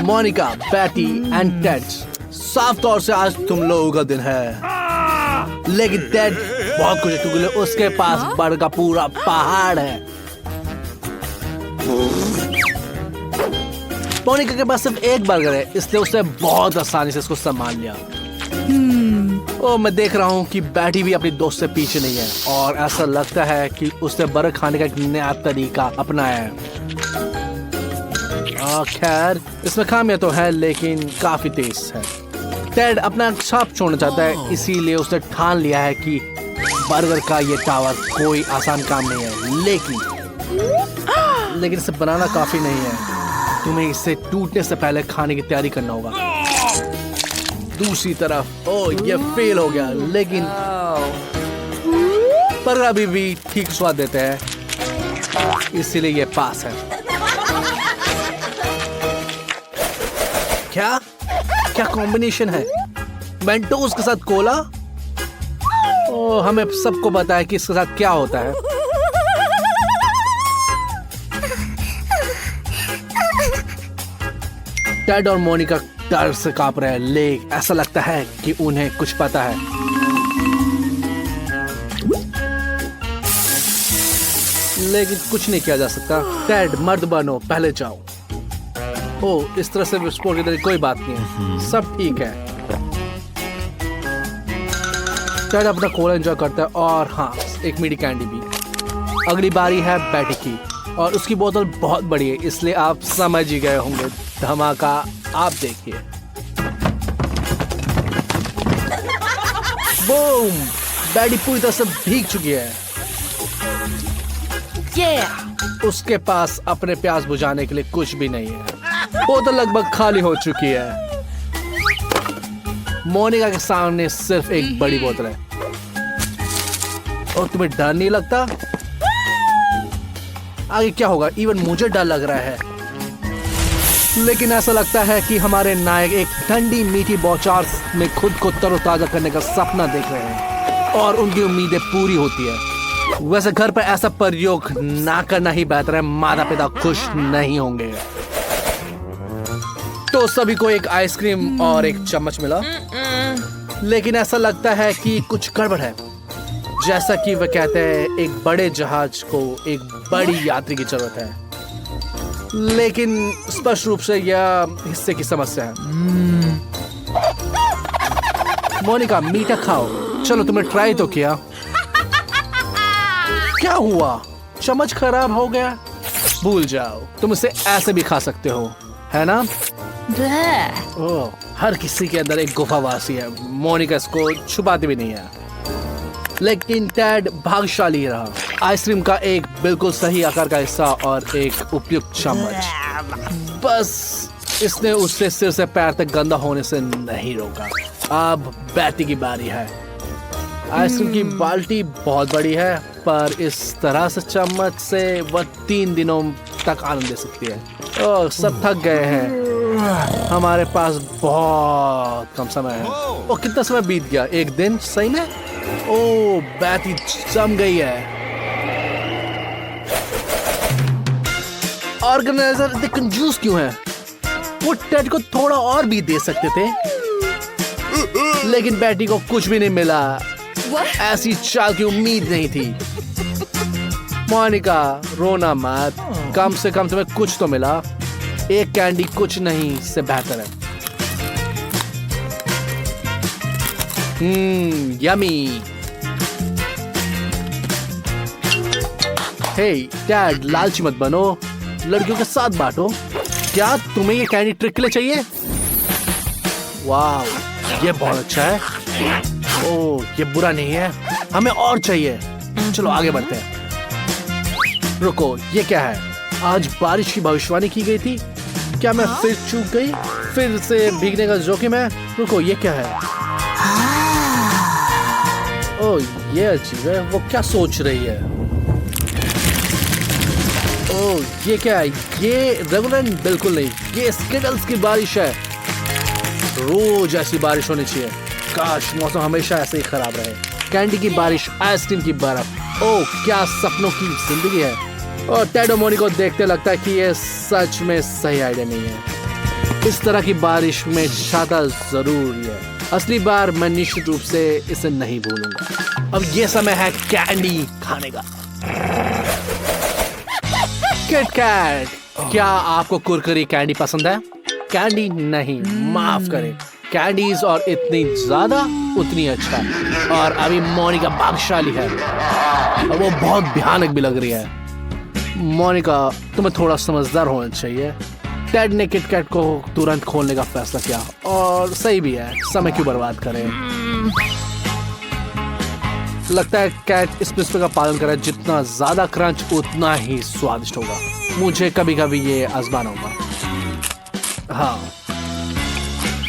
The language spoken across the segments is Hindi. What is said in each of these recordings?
मोनिका, बैटी एंड टेड, साफ तौर से आज तुम लोगों का दिन है, लेकिन टेड बहुत कुछ है क्योंकि उसके पास बर्गर का पूरा पहाड़ है। मोनिका के पास सिर्फ एक बर्गर है, इसलिए उसने बहुत आसानी से इसको संभाल लिया। ओ, मैं देख रहा हूँ कि बैटी भी अपनी दोस्त से पीछे नहीं है और ऐसा लगता है कि उसने बर्गर खाने का एक नया तरीका अपनाया है। खैर, इसमें खामियां तो है लेकिन काफी तेज है। टेड अपना छाप छोड़ना चाहता है, इसीलिए उसने ठान लिया है कि बर्गर का ये टावर कोई आसान काम नहीं है, लेकिन इसे बनाना काफी नहीं है। तुम्हें इसे टूटने से पहले खाने की तैयारी करना होगा। दूसरी तरफ ये फेल हो गया, लेकिन बर्गर अभी भी ठीक स्वाद देते हैं, इसीलिए ये पास है। क्या कॉम्बिनेशन है? मेंटोस के साथ कोला? हमें सबको पता है कि इसके साथ क्या होता है। टेड और मोनिका डर से कांप रहे हैं, लेकिन ऐसा लगता है कि उन्हें कुछ पता है। लेकिन कुछ नहीं किया जा सकता। टेड, मर्द बनो, पहले जाओ। इस तरह से विस्फोट की तरह कोई बात नहीं है, सब ठीक है। टेड अपना कोला एंजॉय करता है और हाँ, एक मीठी कैंडी भी। अगली बारी है बैटी की और उसकी बोतल बहुत बड़ी है, इसलिए आप समझ ही गए होंगे। धमाका आप देखिए। बूम! बैटी पूरी तरह से भीग चुकी है। उसके पास अपने प्यास बुझाने के लिए कुछ भी नहीं है। बोतल लगभग खाली हो चुकी है। मोनिका के सामने सिर्फ एक बड़ी बोतल है। और तुम्हें डर नहीं लगता? आगे क्या होगा? इवन मुझे डर लग रहा है, लेकिन ऐसा लगता है कि हमारे नायक एक ठंडी मीठी बौछार में खुद को तरोताजा करने का सपना देख रहे हैं और उनकी उम्मीदें पूरी होती है। वैसे घर पर ऐसा प्रयोग ना करना ही बेहतर है, माता पिता खुश नहीं होंगे। तो सभी को एक आइसक्रीम और एक चम्मच मिला, लेकिन ऐसा लगता है कि कुछ गड़बड़ है। जैसा कि वह कहते हैं, एक बड़े जहाज को एक बड़ी यात्री की जरूरत है, लेकिन स्पष्ट रूप से यह हिस्से की समस्या है। मोनिका, मीठा खाओ। चलो, तुमने ट्राई तो किया। क्या हुआ? चम्मच खराब हो गया? भूल जाओ, तुम इसे ऐसे भी खा सकते हो, है ना? हर किसी के अंदर एक गुफावासी है। मोनिका इसको छुपाती भी नहीं है, लेकिन टेड भाग्यशाली रहा। आइसक्रीम का एक बिल्कुल सही आकार का हिस्सा और एक उपयुक्त चम्मच। बस इसने उससे सिर से पैर तक गंदा होने से नहीं रोका। अब बैटी की बारी है। आइसक्रीम की बाल्टी बहुत बड़ी है, पर इस तरह से चम्मच से वह 3 दिनों तक आनंद ले सकती है। सब थक गए हैं, हमारे पास बहुत कम समय है। कितना समय बीत गया? 1 दिन? सही में? बैटी जम गई है। ऑर्गेनाइजर इतने कंजूस क्यों है? वो टेड को थोड़ा और भी दे सकते थे, लेकिन बैटी को कुछ भी नहीं मिला। ऐसी चाल की उम्मीद नहीं थी। मोनिका, रोना मत, कम से कम तुम्हें कुछ तो मिला। एक कैंडी कुछ नहीं से बेहतर है। यमी। हे डैड, लालची मत बनो, लड़कियों के साथ बांटो। क्या तुम्हें ये कैंडी ट्रिक के लिए चाहिए? वाह, ये बहुत अच्छा है। ये बुरा नहीं है, हमें और चाहिए। चलो आगे बढ़ते हैं। रुको, ये क्या है? आज बारिश की भविष्यवाणी की गई थी, क्या मैं फिर चूक गई? फिर से भीगने का जोखिम है। रुको, ये क्या है? ये अजीब है। वो क्या सोच रही है? ये क्या है? ये रेगुलर बिल्कुल नहीं, ये स्किटल्स की बारिश है। रोज ऐसी बारिश होनी चाहिए। काश मौसम हमेशा ऐसे ही खराब रहे। कैंडी की बारिश, आइसक्रीम की बर्फ। क्या सपनों की जिंदगी है। और टेड और मोनिका को देखते लगता है कि ये सच में सही आइडिया नहीं है। इस तरह की बारिश में छाता जरूरी है। असली बार मैं निश्चित रूप से इसे नहीं भूलूंगा। अब ये समय है कैंडी खाने का। किट कैट, क्या आपको कुरकुरी कैंडी पसंद है? कैंडी नहीं, माफ करें, कैंडीज और इतनी ज्यादा उतनी अच्छा। और अभी मोनिका भाग्यशाली है और वो बहुत भयानक भी लग रही है। मोनिका, तुम्हें थोड़ा समझदार होना चाहिए। टेड ने किट कैट को तुरंत खोलने का फैसला किया और सही भी है, समय क्यों बर्बाद करें। लगता है कैट इस प्रिंसिपल का पालन करे, जितना ज्यादा क्रंच उतना ही स्वादिष्ट होगा। मुझे कभी कभी ये आजमाना होगा। हाँ,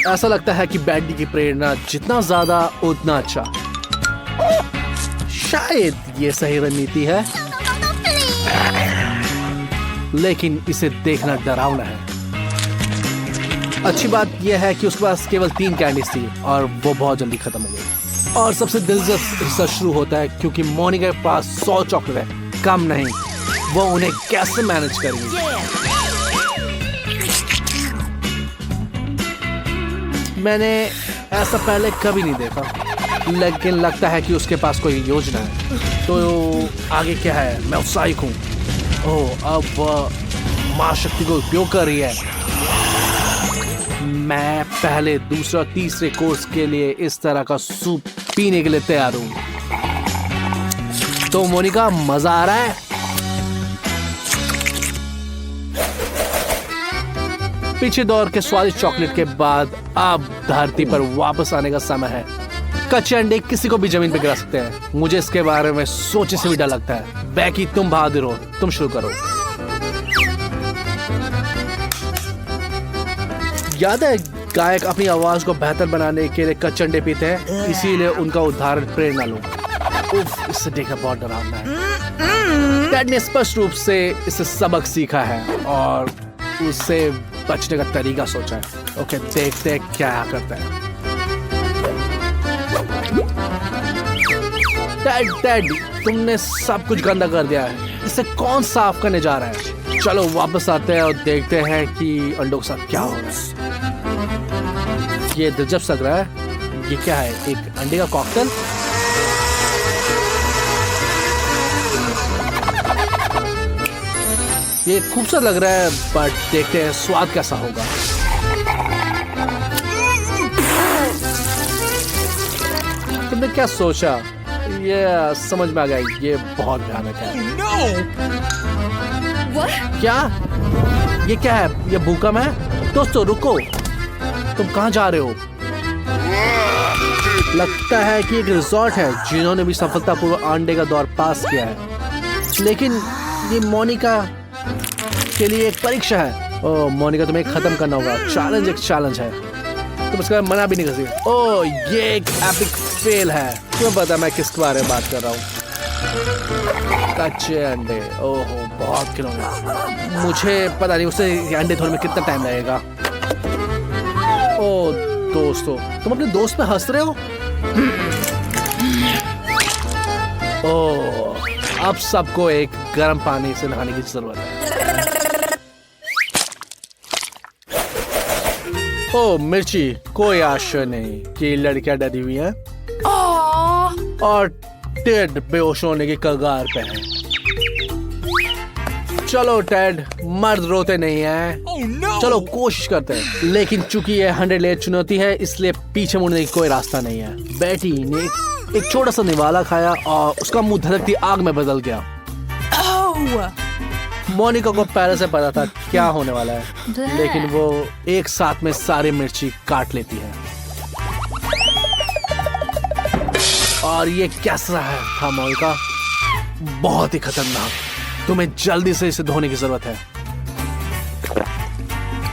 ऐसा लगता है कि बैडी की प्रेरणा जितना ज्यादा उतना अच्छा। शायद ये सही रणनीति है, लेकिन इसे देखना डरावना है। अच्छी बात यह है कि उसके पास केवल 3 कैंडीज थी और वो बहुत जल्दी खत्म हो गई। और सबसे दिलचस्प हिस्सा शुरू होता है क्योंकि मोनिका के पास 100 चॉकलेट है, कम नहीं। वो उन्हें कैसे मैनेज करेगी? मैंने ऐसा पहले कभी नहीं देखा, लेकिन लगता है कि उसके पास कोई योजना है। तो आगे क्या है? मैं उत्साहित हूँ। ओह, अब माँ शक्ति को उपयोग कर रही है। मैं पहले, दूसरा, तीसरे कोर्स के लिए इस तरह का सूप पीने के लिए तैयार हूँ। तो मोनिका, मजा आ रहा है? पीछे दौड़ के स्वादिष्ट चॉकलेट के बाद अब धरती पर वापस आने का समय है। कच्चे अंडे किसी को भी जमीन पे गिरा सकते हैं। मुझे इसके बारे में सोचने से भी डर लगता है। बैकी, तुम बहादुर हो, तुम शुरू करो। याद है, गायक अपनी आवाज को बेहतर बनाने के लिए कच्चे अंडे पीते हैं, इसीलिए उनका उदाहरण प्रेरणा लो। उफ, इससे देखना बहुत डरावना है। टेड ने स्पष्ट रूप से इससे सबक सीखा है और उससे बचने का तरीका सोचा है। ओके, देखते हैं क्या करता है। टेड, तुमने सब कुछ गंदा कर दिया है। इसे कौन साफ करने जा रहा है? चलो वापस आते हैं और देखते हैं कि अंडों के साथ क्या हो रहा है। ये दिलचस्प लग रहा है। ये क्या है? एक अंडे का कॉकटेल? ये खूबसूरत लग रहा है, बट देखते हैं स्वाद कैसा होगा। तुमने क्या सोचा? ये समझ में आ गया, ये बहुत भयानक है। क्या? ये क्या है? ये भूकंप है? दोस्तों रुको, तुम कहाँ जा रहे हो? लगता है कि एक रिजॉर्ट है जिन्होंने भी सफलतापूर्वक अंडे का दौर पास किया है, लेकिन ये मोनिका के लिए एक परीक्षा है। ओह मोनिका, तुम्हें खत्म करना होगा। चैलेंज एक चैलेंज है, तुम इसका मना भी नहीं कर सकते। ओह, ये एक एपिक फेल है। तुम्हें पता मैं किसके बारे में बात कर रहा हूँ? कच्चे अंडे। ओह, बहुत खिलौने। मुझे पता नहीं उसे अंडे धोने में कितना टाइम लगेगा। ओह दोस्तों, तुम अपने दोस्त पे हंस रहे हो? ओह, अब सबको एक गर्म पानी से नहाने की जरूरत है। ओह मिर्ची, कोई आशा नहीं कि लड़कियां डरी हुई हैं और टेड बेहोश होने की कगार पे है। चलो टेड, मर्द रोते नहीं हैं। चलो कोशिश करते हैं। लेकिन चूंकि ये 100 लेयर चुनौती है, इसलिए पीछे मुड़ने की कोई रास्ता नहीं है। बेटी ने एक छोटा सा निवाला खाया और उसका मुंह धड़कती आग में बदल गया। मोनिका को पहले से पता था क्या होने वाला है, लेकिन वो एक साथ में सारी मिर्ची काट लेती है। और ये कैसा है था मोनिका? बहुत ही खतरनाक। तुम्हें जल्दी से इसे धोने की जरूरत है।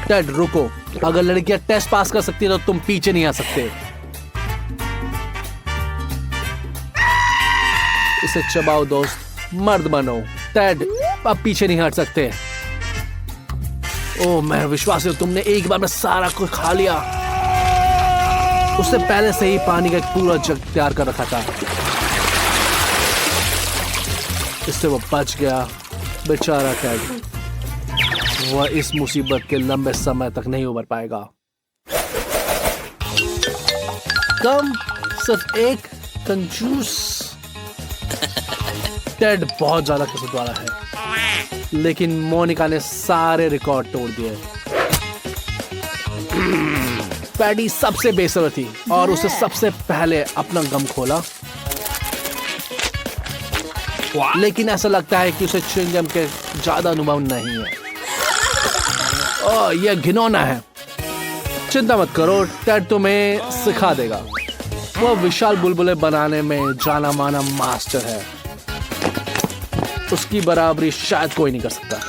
टेड रुको, अगर लड़कियां टेस्ट पास कर सकती है तो तुम पीछे नहीं आ सकते। इसे चबाओ दोस्त, मर्द बनो। टेड अब पीछे नहीं हट सकते। ओह मैं विश्वास हूं तुमने एक बार में सारा कुछ खा लिया। उससे पहले से ही पानी का एक पूरा जग तैयार कर रखा था। इससे वो बच गया, बेचारा टेड। वह इस मुसीबत के लंबे समय तक नहीं उबर पाएगा। कम सिर्फ एक कंजूस। टेड बहुत ज्यादा कसरत वाला है, लेकिन मोनिका ने सारे रिकॉर्ड तोड़ दिए। पैडी सबसे बेसब्र थी और उसे सबसे पहले अपना गम खोला, लेकिन ऐसा लगता है कि उसे च्युइंगम के ज्यादा अनुभव नहीं है। ओह, यह घिनौना है। चिंता मत करो, टेड तुम्हें सिखा देगा। वह विशाल बुलबुले बनाने में जाना माना मास्टर है। उसकी बराबरी शायद कोई नहीं कर सकता।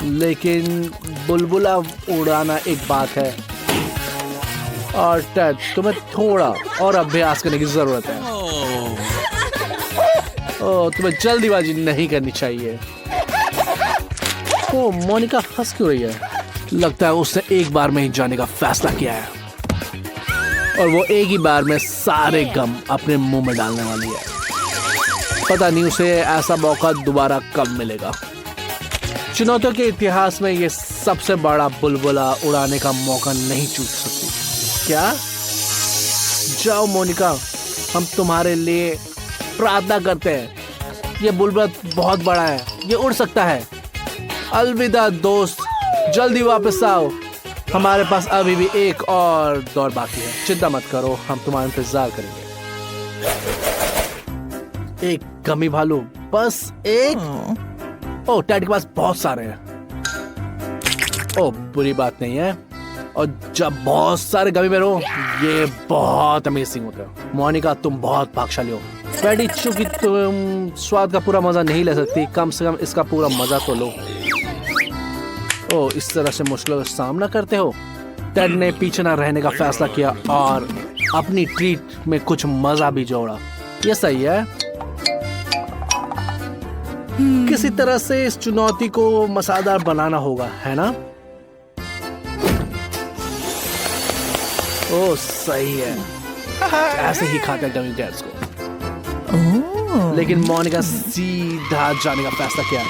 लेकिन बुलबुला उड़ाना एक बात है, और टेड तुम्हें थोड़ा और अभ्यास करने की जरूरत है। ओह, तुम्हें जल्दीबाजी नहीं करनी चाहिए। ओह, मोनिका हंस क्यों रही है? लगता है उसने एक बार में ही जाने का फैसला किया है, और वो एक ही बार में सारे गम अपने मुंह में डालने वाली है। पता नहीं उसे ऐसा मौका दोबारा कब मिलेगा। चुनौतियों के इतिहास में ये सबसे बड़ा बुलबुला उड़ाने का मौका नहीं चूक सकती। क्या? जाओ मोनिका, हम तुम्हारे लिए प्रार्थना करते हैं। ये बुलबुला बहुत बड़ा है, ये उड़ सकता है। अलविदा दोस्त, जल्दी वापस आओ। हमारे पास अभी भी एक और दौर बाकी है। चिंता मत करो, हम तुम्हारा इंतजार करेंगे। एक गमी भालू, बस एक? ओह, टेड के पास बहुत सारे हैं। ओह, बुरी बात नहीं है। और जब बहुत सारे गमी में रहो, ये बहुत अमेजिंग होता है। मोनिका, तुम बहुत भाग्यशाली हो। पैडी, चूंकि तुम स्वाद का पूरा मजा नहीं ले सकती, कम से कम इसका पूरा मजा तो लो। ओह, इस तरह से मुश्किलों का सामना करते हो। टेड ने पीछे न रहने का फैसला किया और अपनी ट्रीट में कुछ मजा भी जोड़ा। ये सही है। किसी तरह से इस चुनौती को मसालेदार बनाना होगा, है ना? ओह, सही है। ऐसे ही खाते हैं गमी बेयर्स को। लेकिन मोनिका सीधा जाने का फैसला किया।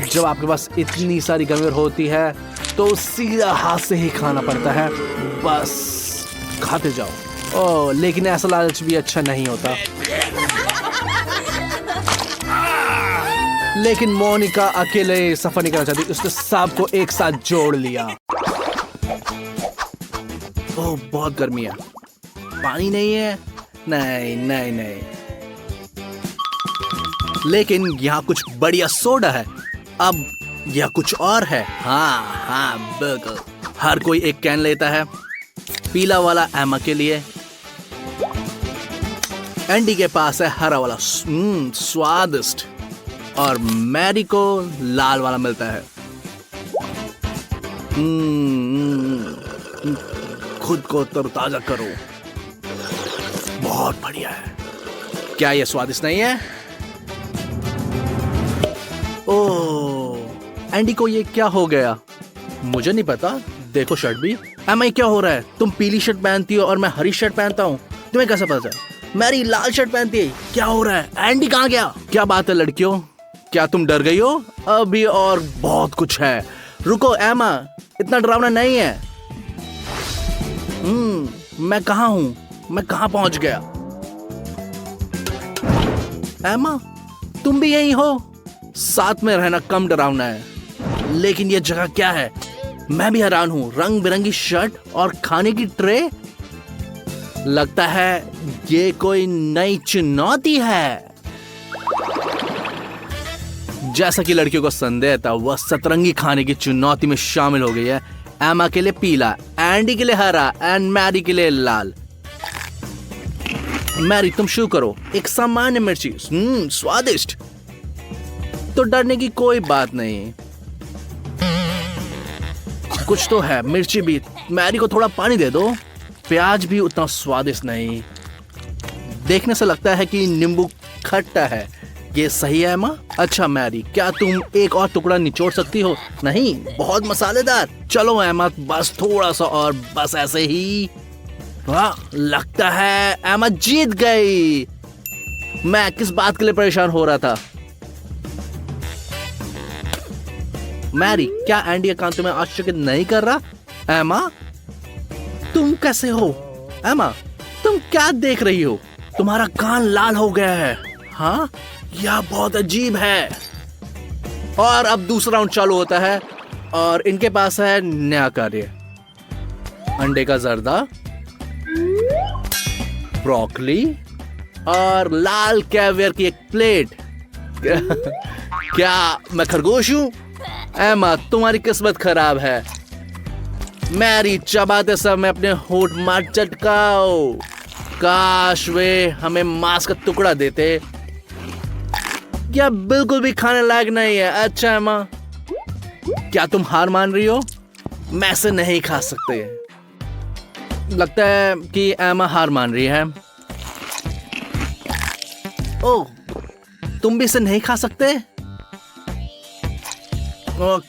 जब आपके पास इतनी सारी गमी होती है तो सीधा हाथ से ही खाना पड़ता है। बस खाते जाओ। ओह, लेकिन ऐसा लालच भी अच्छा नहीं होता। लेकिन मोनिका अकेले सफर नहीं करना चाहती, उसने सबको एक साथ जोड़ लिया। ओह, बहुत गर्मी है। पानी नहीं है? नहीं नहीं नहीं, लेकिन यहाँ कुछ बढ़िया सोडा है। अब यह कुछ और है। हाँ हाँ, बिल्कुल। हर कोई एक कैन लेता है। पीला वाला एमा के लिए, एंडी के पास है हरा वाला, स्वादिष्ट, और मैरी को लाल वाला मिलता है। खुद को तरोताजा करो। बहुत बढ़िया है। क्या यह स्वादिष्ट नहीं है? ओह, एंडी को ये क्या हो गया? मुझे नहीं पता। देखो शर्ट भी। एमा, क्या हो रहा है? तुम पीली शर्ट पहनती हो और मैं हरी शर्ट पहनता हूँ। तुम्हें कैसे पता चला? मैरी लाल शर्ट पहनती है। क्या हो रहा है? एंडी कहाँ गया? क्या बात है लड़कियों, क्या तुम डर गई हो? अभी और बहुत कुछ है। रुको एमा, इतना डरावना नहीं है। मैं कहाँ हूँ? मैं कहाँ पहुंच गया? एमा, तुम भी यही हो? साथ में रहना कम डरावना है, लेकिन ये जगह क्या है? मैं भी हैरान हूँ। रंग बिरंगी शर्ट और खाने की ट्रे। लगता है ये कोई नई चुनौती है। जैसा कि लड़कियों को संदेह था, वह सतरंगी खाने की चुनौती में शामिल हो गई है। एमा के लिए पीला, एंडी के लिए हरा, एंड मैरी के लिए लाल। मैरी, तुम शुरू करो। एक सामान्य मिर्ची, स्वादिष्ट। तो डरने की कोई बात नहीं, कुछ तो है। मिर्ची भी। मैरी को थोड़ा पानी दे दो। प्याज भी उतना स्वादिष्ट नहीं। देखने से लगता है कि नींबू खट्टा है। ये सही है एमा? अच्छा मैरी, क्या तुम एक और टुकड़ा निचोड़ सकती हो? नहीं, बहुत मसालेदार। चलो एमा, बस थोड़ा सा और, बस ऐसे ही। वाह, लगता है एमा जीत गई। मैं किस बात के लिए परेशान हो रहा था? मैरी, क्या एंडी का कान तुम्हें आश्चर्यचकित नहीं कर रहा? एमा, तुम कैसे हो? एमा, तुम क्या देख रही हो? तुम्हारा कान लाल हो गया है। हाँ, यह बहुत अजीब है। और अब दूसरा राउंड चालू होता है और इनके पास है नया कार्य। अंडे का जर्दा, ब्रोकली और लाल कैवियर की एक प्लेट। क्या मैं खरगोश हूं? एमा, तुम्हारी किस्मत खराब है। मैरी, चबाते समय अपने होठ मत चटकाओ। काश वे हमें मांस का टुकड़ा देते। यह बिल्कुल भी खाने लायक नहीं है। अच्छा एमा, क्या तुम हार मान रही हो? मैं इसे नहीं खा सकते। लगता है कि एमा हार मान रही है। ओह, तुम भी इसे नहीं खा सकते?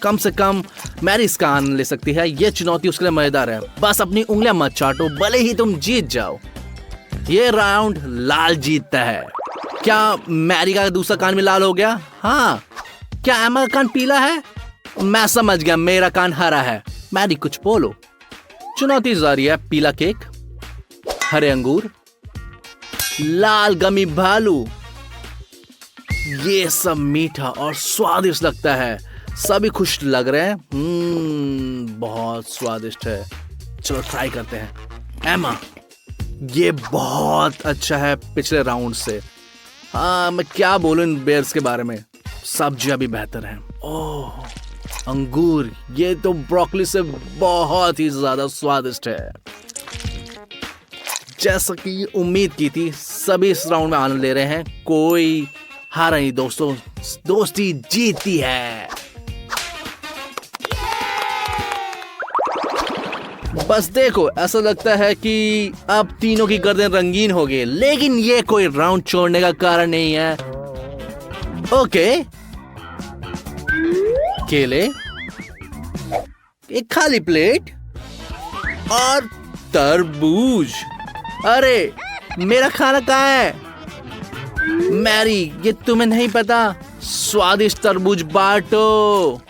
कम से कम मैरी इसका आनंद ले सकती है। यह चुनौती उसके लिए मजेदार है। बस अपनी उंगलियां मत चाटो, भले ही तुम जीत जाओ। ये राउंड लाल जीतता है। क्या मैरी का दूसरा कान भी लाल हो गया? हाँ। क्या एमा का कान पीला है? मैं समझ गया, मेरा कान हरा है। मैरी, कुछ बोलो। चुनौती जारी है। पीला केक, हरे अंगूर, लाल गमी भालू। ये सब मीठा और स्वादिष्ट लगता है। सभी खुश लग रहे हैं। बहुत स्वादिष्ट है। चलो ट्राई करते हैं। एमा, ये बहुत अच्छा है पिछले राउंड से। हाँ, मैं क्या बोलूं इन बेयर्स के बारे में। सब्जियां भी बेहतर हैं। ओह, अंगूर, ये तो ब्रोकली से बहुत ही ज्यादा स्वादिष्ट है। जैसा कि उम्मीद की थी, सभी इस राउंड में आनंद ले रहे हैं। कोई हारा नहीं दोस्तों, दोस्ती जीती है। बस देखो, ऐसा लगता है कि अब तीनों की गर्दन रंगीन हो गई, लेकिन ये कोई राउंड छोड़ने का कारण नहीं है। ओके, केले, एक खाली प्लेट और तरबूज। अरे, मेरा खाना कहाँ है? मैरी, ये तुम्हें नहीं पता? स्वादिष्ट तरबूज बांटो।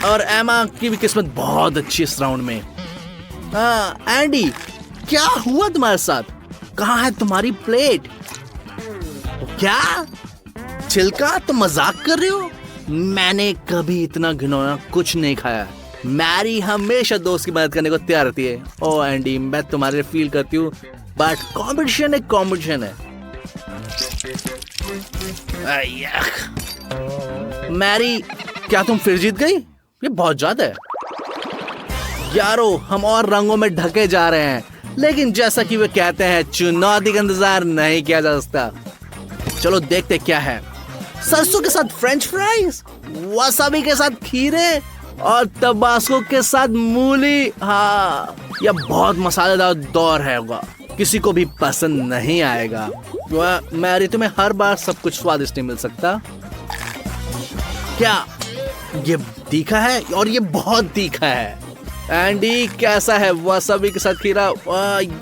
और एमा की भी किस्मत बहुत अच्छी इस राउंड में। हाँ, एंडी, क्या हुआ तुम्हारे साथ? कहाँ है तुम्हारी प्लेट? क्या छिलका? तुम मजाक कर रहे हो? मैंने कभी इतना घिनौना कुछ नहीं खाया। मैरी हमेशा दोस्त की मदद करने को तैयार रहती है। ओ एंडी, मैं तुम्हारे फील करती हूँ, बट कंपटीशन है, कंपटीशन है। मैरी, क्या तुम फिर जीत गई? ये बहुत ज्यादा है। यारो, हम और रंगों में ढके जा रहे हैं, लेकिन जैसा कि वे कहते हैं, चुनौती का इंतजार नहीं किया जा सकता। चलो देखते क्या है। सरसों के साथ फ्रेंच फ्राइज, वसाबी के साथ खीरे और तबास्को के साथ मूली। हाँ, यह बहुत मसालेदार दौर है, किसी को भी पसंद नहीं आएगा। मैरी, तुम्हें हर बार सब कुछ स्वादिष्ट नहीं मिल सकता। क्या ये तीखा है? और ये बहुत तीखा है। एंडी, कैसा है वसाबी के साथ खीरा?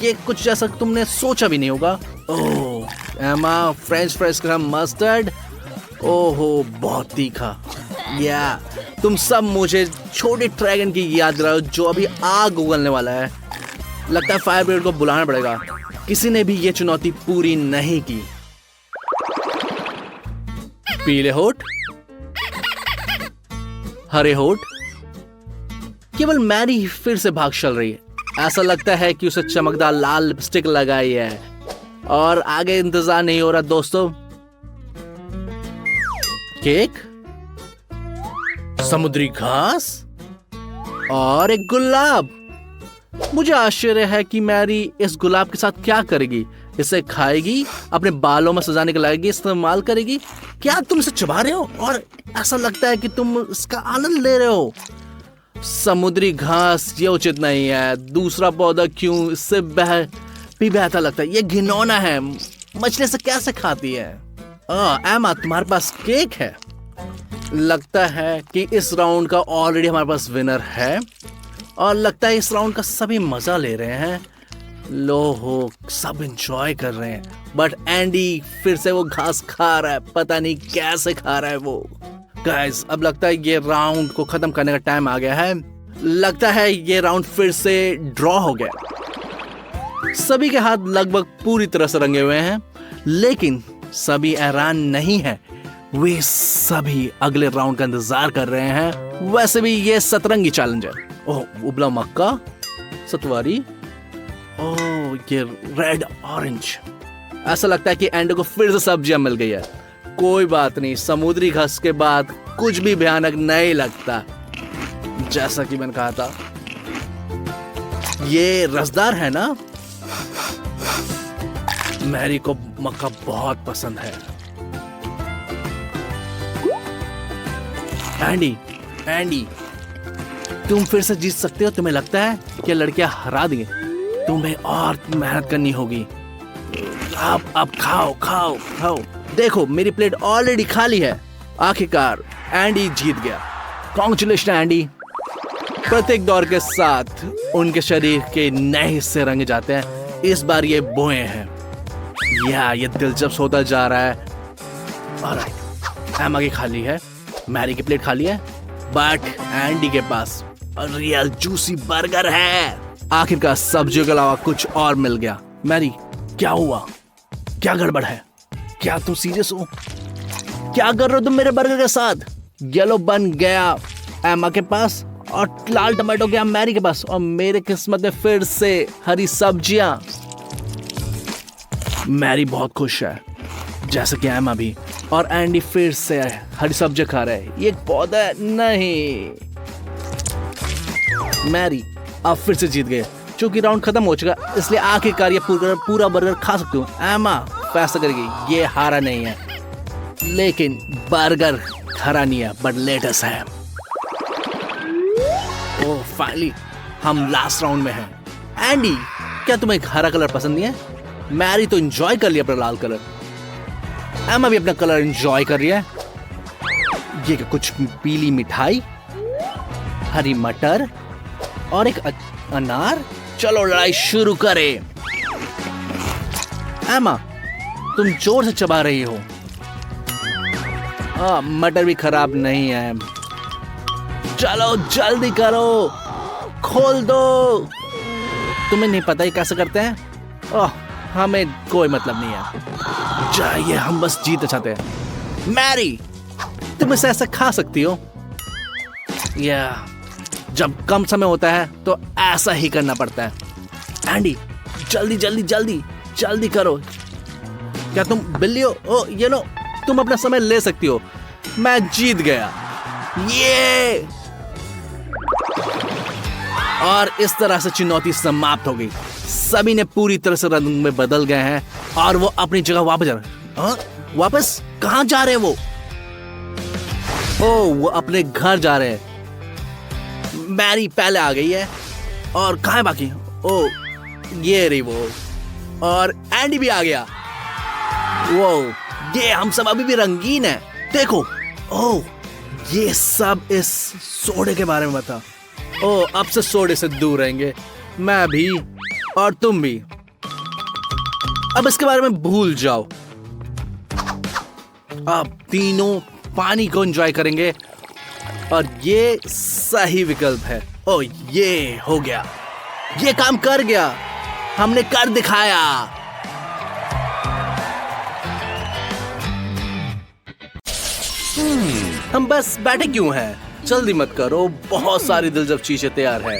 ये कुछ जैसा तुमने सोचा भी नहीं होगा। ओह एमा, फ्रेंच फ्राइज के साथ मस्टर्ड। ओहो, बहुत तीखा। या तुम सब मुझे छोटे ड्रैगन की याद दिलाओ जो अभी आग उगलने वाला है। लगता है फायर ब्रिगेड को बुलाना पड़ेगा। किसी ने भी ये चुनौती पूरी नहीं की। पीले होठ, हरे होठ। केवल मैरी फिर से भाग चल रही है। ऐसा लगता है कि उसे चमकदार लाल लिपस्टिक लगाई है। और आगे इंतजार नहीं हो रहा दोस्तों। केक, समुद्री घास और एक गुलाब। मुझे आश्चर्य है कि मैरी इस गुलाब के साथ क्या करेगी। इसे खाएगी, अपने बालों में सजाने के लाएगी, इस्तेमाल करेगी। क्या तुम इसे चबा रहे हो? और ऐसा लगता है कि तुम इसका आनंद ले रहे हो। समुद्री घास, ये उचित नहीं है। दूसरा पौधा क्यों? इससे भी बेहतर लगता है। ये घिनौना है। मछली से कैसे खाती है? एमा, तुम्हारे पास केक है। लगता है कि इस राउंड का ऑलरेडी हमारे पास विनर है और लगता है इस राउंड का सभी मजा ले रहे हैं। लो हो, सब एंजॉय कर रहे हैं। बट एंडी फिर से वो घास खा रहा है। पता नहीं कैसे खा रहा है वो। गाइस अब लगता है ये राउंड को खत्म करने का टाइम आ गया है। लगता है ये राउंड फिर से ड्रॉ हो गया। सभी के हाथ लगभग पूरी तरह से रंगे हुए हैं, लेकिन सभी हैरान नहीं है। वे सभी अगले राउंड का इंतजार कर रहे हैं। वैसे भी ये सतरंगी चैलेंज है। ओह उबला मक्का, सतवारी, ओह ये रेड ऑरेंज। ऐसा लगता है कि एंडी को फिर से सब्जियां मिल गई है। कोई बात नहीं, समुद्री घास के बाद कुछ भी भयानक नहीं लगता। जैसा कि मैंने कहा था, ये रसदार है ना। मैरी को मक्का बहुत पसंद है। एंडी तुम फिर से जीत सकते हो। तुम्हें लगता है कि लड़कियां हरा देंगे? तुम्हें और मेहनत करनी होगी। अब खाओ। देखो मेरी प्लेट ऑलरेडी खाली है। आखिरकार एंडी जीत गया। Congratulation Andy. प्रत्येक दौर के साथ उनके शरीर के नए हिस्से रंगे जाते हैं। इस बार ये बोए हैं। ये दिलचस्प होता जा रहा है। ऑलराइट, एमा की खाली है, मैरी की प्लेट खाली है, बट एंडी के पास रियल जूसी बर्गर है। आखिरकार सब्जियों के अलावा कुछ और मिल गया। मैरी क्या हुआ? क्या गड़बड़ है? क्या तुम सीरियस हो? क्या कर रहे हो तुम मेरे बर्गर के साथ? येलो बन गया एमा के पास और लाल टमाटो गया मैरी के पास, और मेरे किस्मत में फिर से हरी सब्जियां। मैरी बहुत खुश है, जैसे कि एमा भी, और एंडी फिर से हरी सब्जी खा रहे हैं। ये एक पौधा है नहीं। मैरी अब फिर से जीत गए। चूंकि राउंड खत्म हो चुका, इसलिए आखिरकार ये पूरा बर्गर खा सकते हो। एमा फैसला करेगी, ये हारा नहीं है, लेकिन बर्गर हरा नहीं है, बट लेटेस है। ओह फाइनली हम लास्ट राउंड में हैं। एंडी क्या तुम्हें हरा कलर पसंद नहीं है? मैरी तो एंजॉय कर लिया अपना लाल कलर। एमा भी अपना कलर एंजॉय कर रही है। ये कुछ पीली मिठाई, हरी मटर और एक अनार। चलो लड़ाई शुरू करें। एमा तुम जोर से चबा रही हो। मटर भी खराब नहीं है। चलो जल्दी करो, खोल दो। तुम्हें नहीं पता ये कैसे करते हैं? हमें कोई मतलब नहीं है। जाइए, हम बस जीतना चाहते हैं। मैरी तुम इसे ऐसा खा सकती हो। या जब कम समय होता है तो ऐसा ही करना पड़ता है। एंडी जल्दी करो। क्या तुम बिल्ली हो? ओ ये लो, तुम अपना समय ले सकती हो। मैं जीत गया। ये और इस तरह से चुनौती समाप्त हो गई। सभी ने पूरी तरह से रंग में बदल गए हैं और वो अपनी जगह वापस जा रहे हैं। वापस कहाँ जा रहे हैं वो? वो अपने घर जा रहे हैं। मैरी पहले आ गई है, और कहाँ है बाकी? ये रही वो, और एंडी भी आ गया। ये हम सब अभी भी रंगीन है। देखो, ये सब इस सोडे के बारे में बता। अब से सोडे से दूर रहेंगे, मैं भी और तुम भी। अब इसके बारे में भूल जाओ। अब तीनों पानी को एंजॉय करेंगे, और ये सही विकल्प है। ये हो गया, ये काम कर गया, हमने कर दिखाया। हम बस बैठे क्यों हैं? जल्दी मत करो, बहुत सारी दिलचस्प चीजें तैयार है।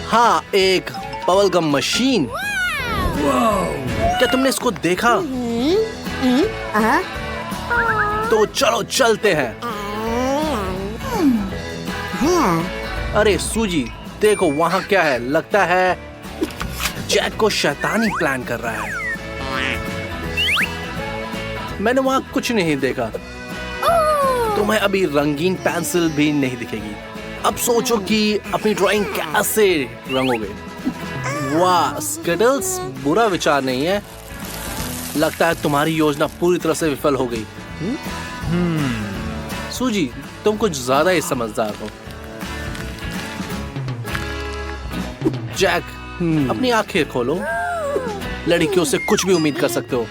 हाँ, एक बबल गम मशीन। क्या तुमने इसको देखा? तो चलो चलते हैं। अरे सूजी देखो, वहाँ क्या है? लगता है जैक को शैतानी प्लान कर रहा है। मैंने वहाँ कुछ नहीं देखा। तुम्हें अभी रंगीन पेंसिल भी नहीं दिखेगी। अब सोचो कि अपनी ड्राइंग कैसे रंगोगे। वाह, स्किटल्स बुरा विचार नहीं है। लगता है तुम्हारी योजना पूरी तरह से विफल हो गई। सूजी, तुम कुछ ज्यादा ही समझदार हो। जैक, अपनी आंखें खोलो। लड़कियों से कुछ भी उम्मीद कर सकते हो।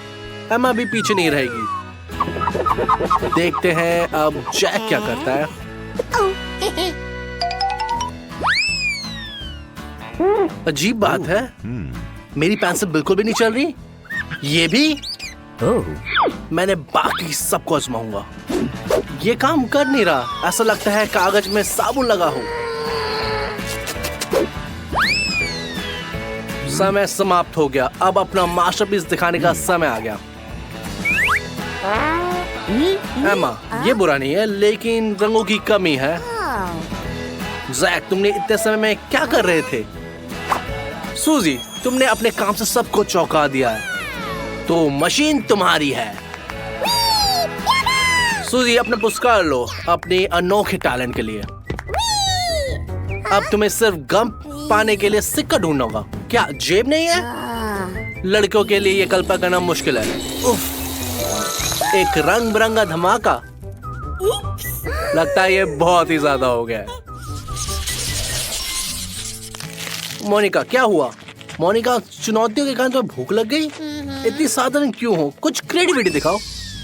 एमा भी पीछे नहीं रहेगी। देखते हैं अब जैक क्या करता है। अजीब बात है, मेरी पेंसिल बिल्कुल भी नहीं चल रही। ये भी? मैंने बाकी सबको आजमाऊंगा। ये काम कर नहीं रहा, ऐसा लगता है कागज में साबुन लगा हो। समय समाप्त हो गया, अब अपना मास्टरपीस दिखाने का समय आ गया। एमा, ये बुरा नहीं है, लेकिन रंगों की कमी है। जैक, तुमने इतने समय में क्या कर रहे थे? सूजी, तुमने अपने काम से सबको चौंका दिया है, तो मशीन तुम्हारी है। सूजी, अपना पुरस्कार लो अपने अनोखे टैलेंट के लिए। अब तुम्हें सिर्फ गम पाने के लिए सिक्का ढूंढना होगा। क्या जेब नहीं है? लड़कियों के लिए ये कल्पना करना मुश्किल है। उफ, एक रंग बिरंगा धमाका। लगता है ये बहुत ही ज्यादा हो गया है। मोनिका, क्या हुआ? मोनिका, चुनौतियों के कारण तो भूख लग गई? इतनी साधारण क्यों हो? कुछ क्रिएटिविटी दिखाओ।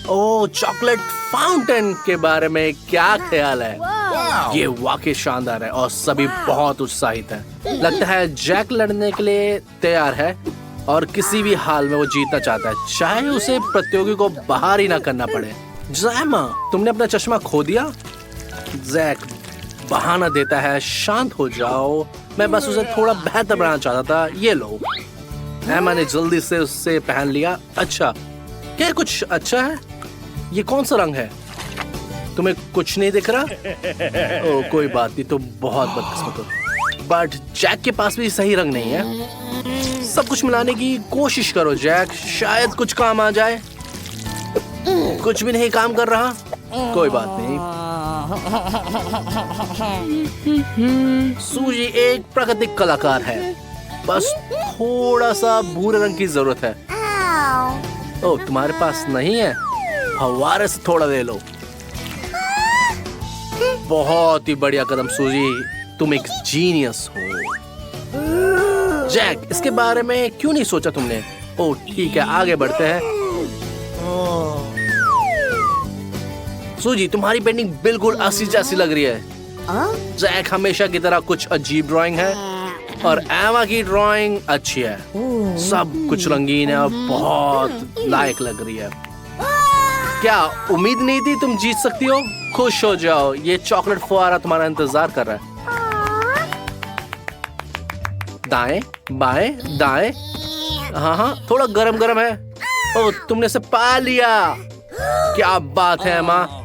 ओह, चॉकलेट फाउंटेन के बारे में क्या ख्याल है? ये वाकई शानदार है और सभी बहुत उत्साहित हैं। लगता है जैक लड़ने के लिए तैयार है और किसी भी हाल में वो जीतना चाहता है, चाहे उसे प्रतियोगी को बाहर ही ना करना पड़े। जैमा, तुमने अपना चश्मा खो दिया? जैक बहाना देता है, शांत हो जाओ, मैं बस उसे थोड़ा बेहतर बनाना चाहता था। ये लो। एमा ने जल्दी से उससे पहन लिया। अच्छा, क्या कुछ अच्छा है? ये कौन सा रंग है? तुम्हें कुछ नहीं दिख रहा? ओह, कोई बात नहीं, तो बहुत बदकिस्मत हो। बट जैक के पास भी सही रंग नहीं है। सब कुछ मिलाने की कोशिश करो जैक, शायद कुछ काम आ जाए। कुछ भी नहीं काम कर रहा? कोई बात नहीं। सूजी एक प्राकृतिक कलाकार है, बस थोड़ा सा भूरे रंग की जरूरत है। ओह, तुम्हारे पास नहीं है? फव्वारे से थोड़ा ले लो। बहुत ही बढ़िया कदम सूजी, तुम एक जीनियस हो। जैक, इसके बारे में क्यों नहीं सोचा तुमने? ओह ठीक है, आगे बढ़ते हैं। सूजी, तुम्हारी पेंटिंग बिल्कुल असली जैसी लग रही है। जैक हमेशा की तरह कुछ अजीब ड्राइंग है और एमा की ड्राइंग अच्छी है। सब कुछ रंगीन है और बहुत लायक लग रही है। क्या उम्मीद नहीं थी तुम जीत सकती हो? खुश हो जाओ, ये चॉकलेट फुहारा तुम्हारा इंतजार कर रहा है। दाएं बाएं दाएं, हाँ, थोड़ा गरम गरम है। ओह, तुमने इसे पा लिया। क्या बात है माँ,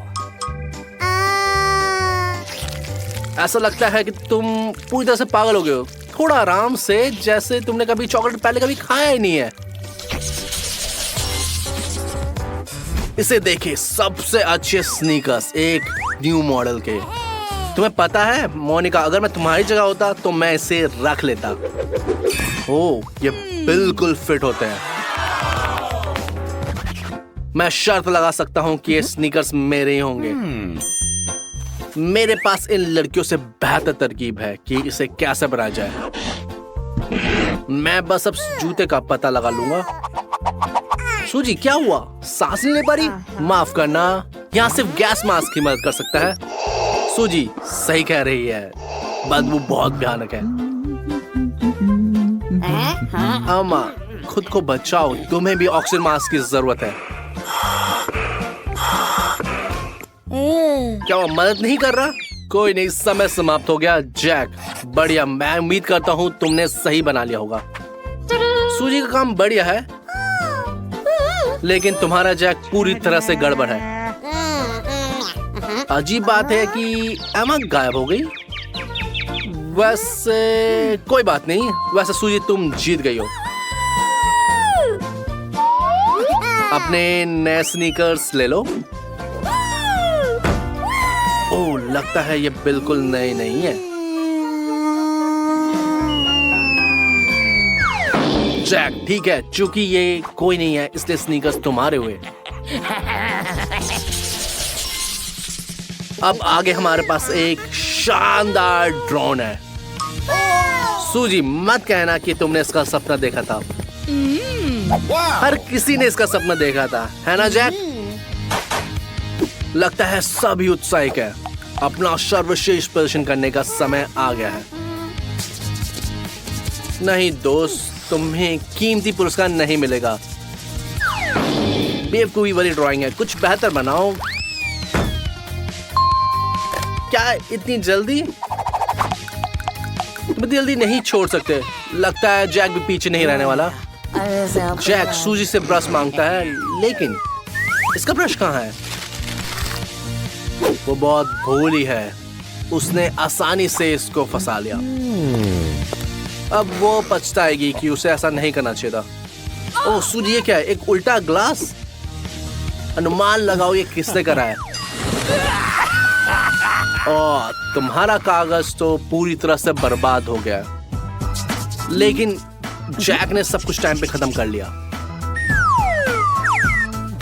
ऐसा लगता है कि तुम पूरी तरह से पागल हो गए हो। थोड़ा आराम से, जैसे तुमने कभी चॉकलेट पहले कभी खाया ही नहीं है। इसे देखिए, सबसे अच्छे स्नीकर्स, एक न्यू मॉडल के। तुम्हें पता है मोनिका, अगर मैं तुम्हारी जगह होता तो मैं इसे रख लेता। ओह, ये बिल्कुल फिट होते हैं। मैं शर्त लगा सकता हूँ कि ये स्नीकर्स मेरे ही होंगे। मेरे पास इन लड़कियों से बेहतर तरकीब है कि इसे कैसे बनाया जाए। मैं बस अब जूते का पता लगा लूंगा। सूजी, क्या हुआ? सांस नहीं ले पा रही? माफ करना, यहाँ सिर्फ गैस मास्क ही मदद कर सकता है। सूजी सही कह रही है, बदबू बहुत भयानक है। अम्मा, खुद को बचाओ, तुम्हें भी ऑक्सीजन मास्क की जरूरत है। क्या वो मदद नहीं कर रहा? कोई नहीं, समय समाप्त हो गया। जैक, बढ़िया, मैं उम्मीद करता हूँ तुमने सही बना लिया होगा। सूजी का काम बढ़िया है, लेकिन तुम्हारा जैक पूरी तरह से गड़बड़ है। अजीब बात है कि एमा गायब हो गई। वैसे कोई बात नहीं, वैसे सूजी तुम जीत गई हो। अपने नए स्नीकर्स ले लो। ओह, लगता है ये बिल्कुल नए नहीं है। जैक, ठीक है, चूंकि ये कोई नहीं है इसलिए स्नीकर्स तुम्हारे हुए। अब आगे हमारे पास एक शानदार ड्रोन है। सूजी, मत कहना कि तुमने इसका सपना देखा था। हर किसी ने इसका सपना देखा था, है ना जैक? लगता है सभी उत्साहित है। अपना सर्वश्रेष्ठ प्रदर्शन करने का समय आ गया है। नहीं दोस्त, तुम्हें कीमती पुरस्कार नहीं मिलेगा। बेवकूफी वाली ड्राइंग है, कुछ बेहतर बनाओ। क्या इतनी जल्दी? तुम जल्दी नहीं छोड़ सकते। लगता है जैक भी पीछे नहीं रहने वाला। जैक सूजी से ब्रश मांगता है, लेकिन इसका ब्रश कहाँ है? वो बहुत भोली है, उसने आसानी से इसको फंसा लिया। अब वो पछताएगी कि उसे ऐसा नहीं करना चाहिए था। ओह सूजी, ये क्या है? एक उल्टा ग्लास? अनुमान लगाओ ये किसने करा है। और तुम्हारा कागज तो पूरी तरह से बर्बाद हो गया, लेकिन जैक ने सब कुछ टाइम पे खत्म कर लिया।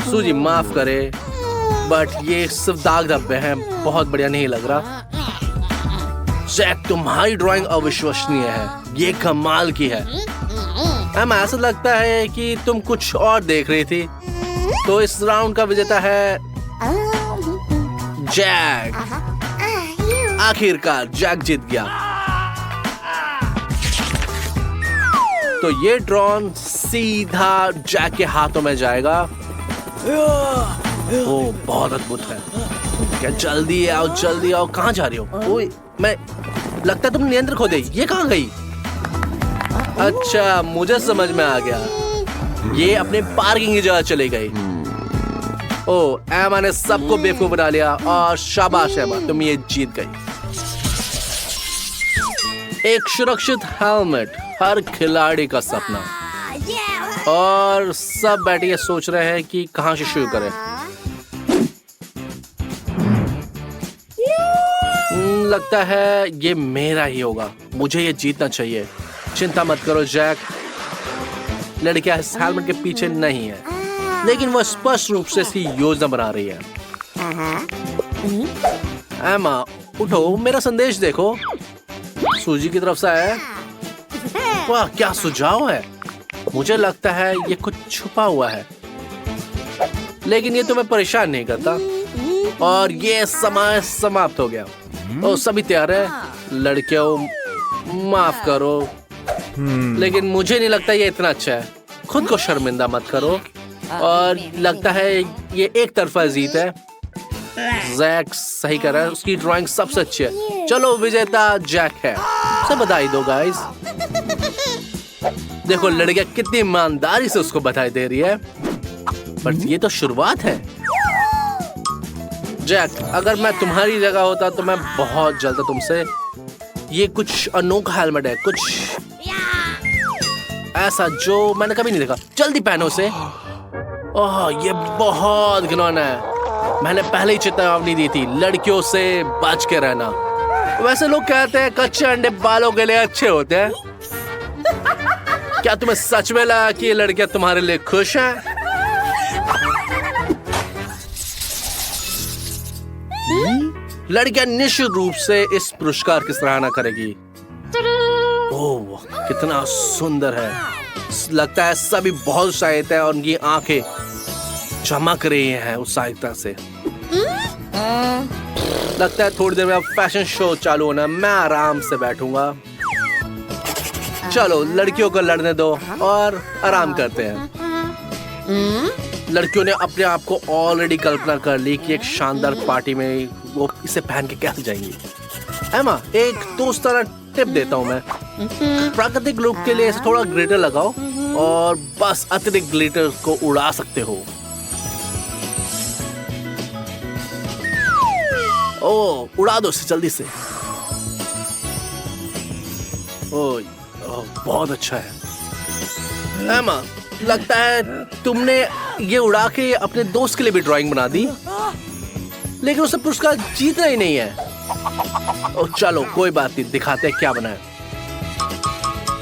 सूजी माफ करे, बट ये सिर्फ दाग धब्बे हैं, बहुत बढ़िया नहीं लग रहा। जैक, तुम्हारी ड्राइंग अविश्वसनीय है, ये कमाल की है। हमें ऐसा लगता है कि तुम कुछ और देख रही थी। तो इस राउंड का विजेता है जैक। आखिरकार जैक जीत गया। तो ये ड्रोन सीधा जैक के हाथों में जाएगा। ओह बहुत अद्भुत है। क्या जल्दी आओ, जल्दी आओ। कहाँ जा रही हो? ओए मैं, लगता है तुम नियंत्रण खो गई। ये कहाँ गई? अच्छा मुझे समझ में आ गया, ये अपने पार्किंग की जगह चली गई। ओह एमा ने सबको बेवकूफ बना लिया और शाबाश एमा, तुम ये जीत गई। एक सुरक्षित हेलमेट, हर खिलाड़ी का सपना। और सब बैठे ये सोच रहे हैं कि कहां से शुरू करें। लगता है ये मेरा ही होगा, मुझे ये जीतना चाहिए। चिंता मत करो जैक, लड़कियां इस हेलमेट के पीछे नहीं है, लेकिन वह स्पष्ट रूप से इसकी योजना बना रही है। एमा उठो, मेरा संदेश देखो। सूजी की तरफ से आया। वाह क्या सुझाव है। मुझे लगता है ये कुछ छुपा हुआ है, लेकिन ये तुम्हें परेशान नहीं करता। और ये समय समाप्त हो गया। और सभी तैयार है। लड़कियों माफ करो, लेकिन मुझे नहीं लगता ये इतना अच्छा है। खुद को शर्मिंदा मत करो। और लगता है ये एक तरफा जीत है। जैक सही कर रहा है, उसकी ड्राइंग सबसे अच्छी है। चलो विजेता जैक है, उसे बधाई दो गाइस। देखो लड़कियां कितनी ईमानदारी से उसको बधाई दे रही है। पर ये तो शुरुआत है। जैक, अगर मैं तुम्हारी जगह होता तो मैं बहुत जल्द तुमसे, ये कुछ अनोखा हेलमेट है, कुछ ऐसा जो मैंने कभी नहीं देखा। जल्दी पहनो उसे। ओह ये बहुत घिनौना है। मैंने पहले ही चेतावनी दी थी, लड़कियों से बच के रहना। वैसे लोग कहते हैं कच्चे अंडे बालों के लिए अच्छे होते हैं। क्या तुम्हें सच में लगा कि ये लड़कियां तुम्हारे लिए खुश हैं? लड़कियां निश्चित रूप से इस पुरस्कार की सराहना करेगी। ओह कितना सुंदर है। लगता है सभी बहुत उत्साहित है और उनकी आंखें चमक रही हैं उत्साहिता से। लगता है थोड़ी देर में अब फैशन शो चालू होना, मैं आराम से बैठूंगा। चलो लड़कियों को लड़ने दो और आराम करते हैं। लड़कियों ने अपने आप को ऑलरेडी कल्पना कर ली कि एक शानदार पार्टी में वो इसे पहन के कैसे जाएंगी। एमा, एक दोस्ताना टिप देता हूँ मैं। प्राकृतिक लुक के लिए थोड़ा ग्लिटर लगाओ और बस अतिरिक्त ग्लिटर को उड़ा सकते हो। ओह उड़ा दो इसे जल्दी से। ओह बहुत अच्छा है। एमा, लगता है तुमने ये उड़ा के अपने दोस्त के लिए भी ड्राइंग बना दी, लेकिन उसे पुरस्कार जीतना ही नहीं है। ओ चलो कोई बात नहीं, दिखाते हैं क्या बना है।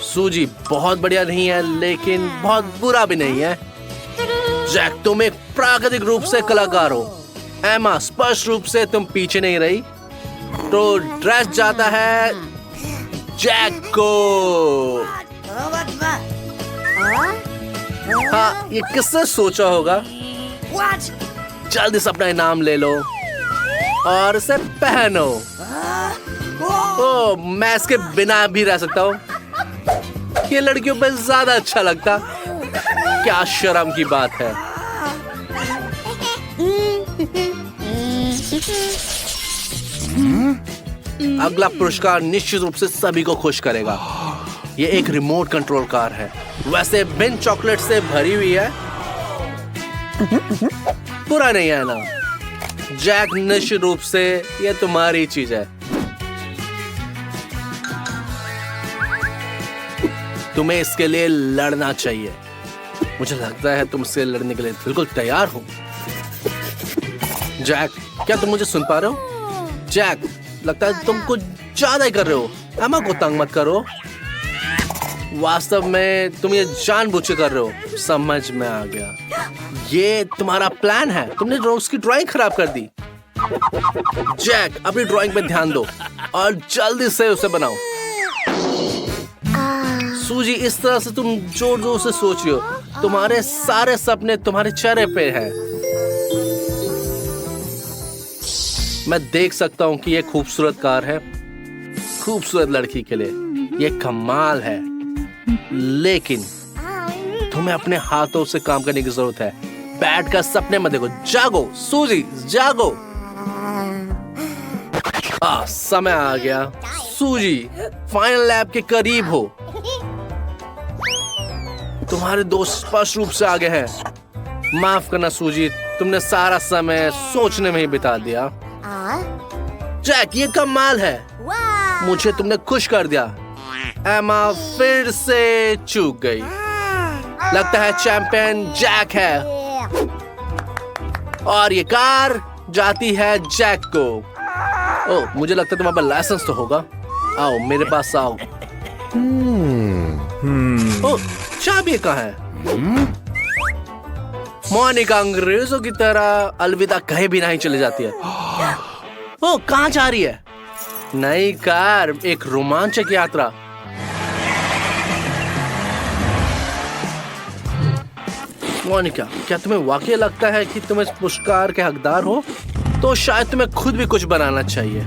सूजी बहुत बढ़िया नहीं है, लेकिन बहुत बुरा भी नहीं है। जैक, तुम एक प्राकृतिक रूप से कलाकार हो। एमा, स्पष्ट रूप से तुम पीछे नहीं रही, तो ड्रेस जाता है जैक को। हाँ, ये किसने सोचा होगा? जल्दी से अपना इनाम ले लो। और इसे पहनो। ओ, मैं इसके बिना भी रह सकता हूँ। ये लड़कियों पे ज्यादा अच्छा लगता। क्या शर्म की बात है। अगला पुरस्कार निश्चित रूप से सभी को खुश करेगा। ये एक रिमोट कंट्रोल कार है, वैसे बिन चॉकलेट से भरी हुई है। बुरा नहीं है ना जैक? निश्चित रूप से ये तुम्हारी चीज है। तुम्हें इसके लिए लड़ना चाहिए। मुझे लगता है तुम इससे लड़ने के लिए बिल्कुल तैयार हो। जैक, क्या तुम मुझे सुन पा रहे हो? जैक, लगता है तुम कुछ ज्यादा ही कर रहे हो। एमा को तंग मत करो। वास्तव में तुम ये जानबूझ के कर रहे हो। समझ में आ गया। ये तुम्हारा प्लान है। तुमने रोज की ड्राइंग खराब कर दी। जैक, अपनी ड्राइंग पे ध्यान दो और जल्दी से उसे बनाओ। सूजी, इस तरह से तुम जोर जोर से सोच रही हो। तुम्हारे सारे सपने तुम्हारे चेहरे पे हैं। मैं देख सकता हूँ कि ये खूबसूरत कार है खूबसूरत लड़की के लिए। ये कमाल है, लेकिन तुम्हें अपने हाथों से काम करने की जरूरत है। बैठ कर सपने मत देखो। जागो सूजी, जागो। समय आ गया। सूजी, फाइनल लैब के करीब हो। तुम्हारे दोस्त स्पष्ट रूप से आगे हैं। माफ करना सूजी, तुमने सारा समय सोचने में ही बिता दिया। जैक, ये कमाल है। मुझे तुमने खुश कर दिया। एमा फिर से चूक गई। लगता है चैंपियन जैक है और ये कार जाती है जैक को। ओह, मुझे लगता है तुम्हारे पास लाइसेंस तो होगा। आओ मेरे पास आओ। ओह, चाबी कहाँ है? मोनिका अंग्रेजों की तरह अलविदा कहे भी नहीं चले जाती है। ओह, कहाँ जा रही है? नई कार, एक रोमांचक यात्रा। मोनिका, क्या तुम्हें वाकई लगता है कि तुम इस पुरस्कार के हकदार हो? तो शायद तुम्हें खुद भी कुछ बनाना चाहिए।